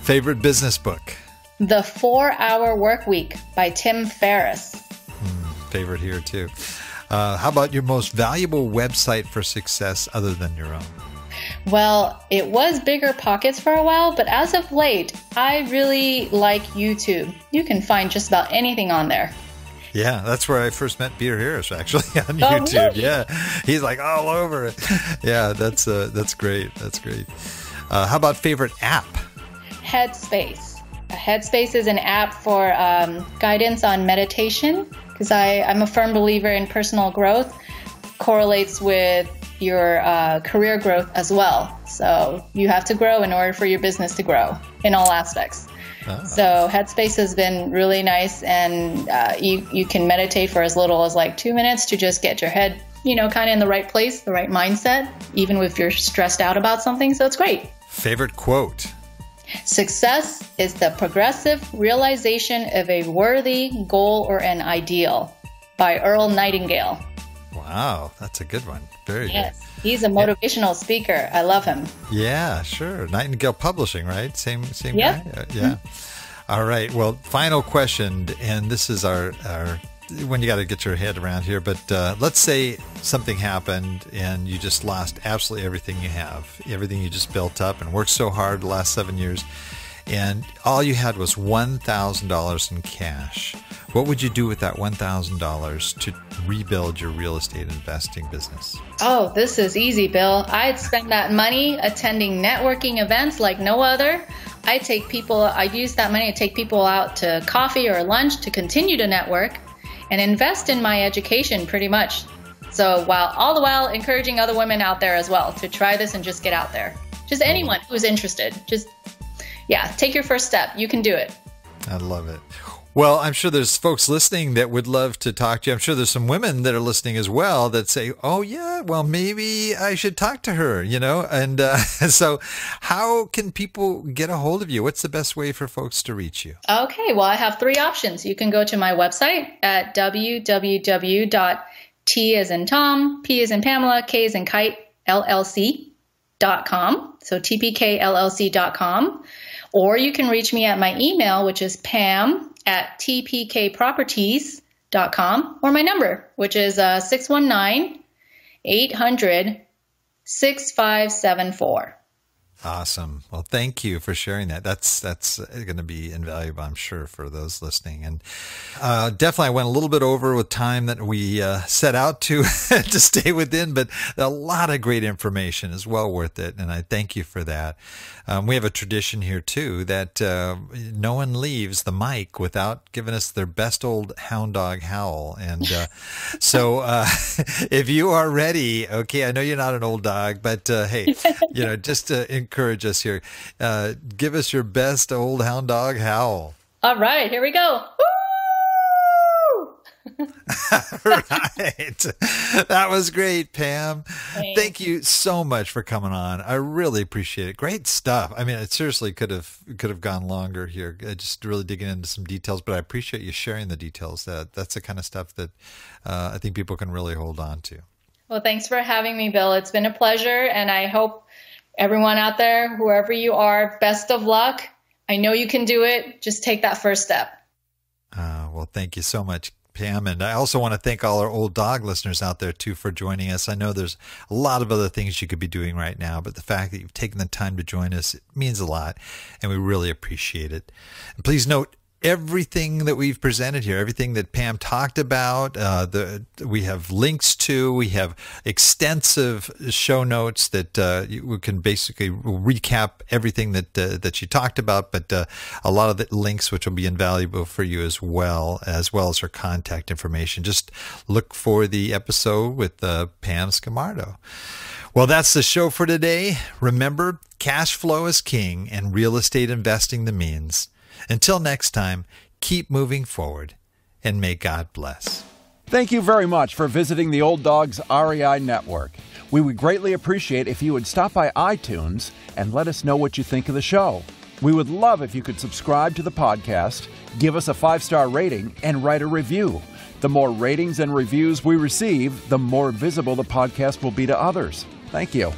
Favorite business book? The 4-Hour Work Week by Tim Ferriss. Favorite here too. How about your most valuable website for success other than your own? Well, it was Bigger Pockets for a while, but as of late, I really like YouTube. You can find just about anything on there. Yeah, that's where I first met Peter Harris, actually, on YouTube. Really? Yeah, he's like all over it. Yeah, that's great. That's great. How about favorite app? Headspace. Headspace is an app for guidance on meditation, because I'm a firm believer in personal growth correlates with your career growth as well. So you have to grow in order for your business to grow in all aspects. Oh. So Headspace has been really nice, and you can meditate for as little as like 2 minutes to just get your head, kind of in the right place, the right mindset, even if you're stressed out about something. So it's great. Favorite quote? Success is the progressive realization of a worthy goal or an ideal, by Earl Nightingale. Wow, that's a good one. Very good. He's a motivational speaker. I love him. Yeah, sure. Nightingale Publishing, right? Same yep. guy? Yeah. All right. Well, final question, and this is our when you got to get your head around here, but let's say something happened and you just lost absolutely everything you have, everything you just built up and worked so hard the last 7 years, and all you had was $1,000 in cash. What would you do with that $1,000 to rebuild your real estate investing business? Oh, this is easy, Bill. I'd spend that money attending networking events like no other. I'd use that money to take people out to coffee or lunch to continue to network and invest in my education pretty much. So all the while encouraging other women out there as well to try this and just get out there. Just anyone who's interested. Take your first step. You can do it. I love it. Well, I'm sure there's folks listening that would love to talk to you. I'm sure there's some women that are listening as well that say, oh, yeah, well, maybe I should talk to her, And so how can people get a hold of you? What's the best way for folks to reach you? Okay, well, I have 3 options. You can go to my website at www.T as in Tom, P as in Pamela, K as in Kite, LLC.com. So tpkllc.com. Or you can reach me at my email, which is pam@tpkproperties.com, or my number, which is 619-800-6574. Awesome. Well, thank you for sharing that. That's going to be invaluable, I'm sure, for those listening. And definitely, I went a little bit over with time that we set out to to stay within, but a lot of great information is well worth it. And I thank you for that. We have a tradition here, too, that no one leaves the mic without giving us their best old hound dog howl. And so if you are ready, okay, I know you're not an old dog, but hey, just encourage us here. Give us your best old hound dog howl. All right, here we go. Right. That was great, Pam. Thanks. Thank you so much for coming on. I really appreciate it. Great stuff. I mean, it seriously could have gone longer here. Just really digging into some details, but I appreciate you sharing the details. That's the kind of stuff that I think people can really hold on to. Well, thanks for having me, Bill. It's been a pleasure, and I hope everyone out there, whoever you are, best of luck. I know you can do it. Just take that first step. Well, thank you so much, Pam. And I also want to thank all our old dog listeners out there, too, for joining us. I know there's a lot of other things you could be doing right now, but the fact that you've taken the time to join us, it means a lot, and we really appreciate it. And please note, everything that we've presented here, everything that Pam talked about, we have links to, we have extensive show notes that we can basically recap everything that she talked about, but a lot of the links which will be invaluable for you as well as her contact information. Just look for the episode with Pam Scamardo. Well, that's the show for today. Remember, cash flow is king and real estate investing the means. Until next time, keep moving forward, and may God bless. Thank you very much for visiting the Old Dogs REI Network. We would greatly appreciate if you would stop by iTunes and let us know what you think of the show. We would love if you could subscribe to the podcast, give us a 5-star rating, and write a review. The more ratings and reviews we receive, the more visible the podcast will be to others. Thank you.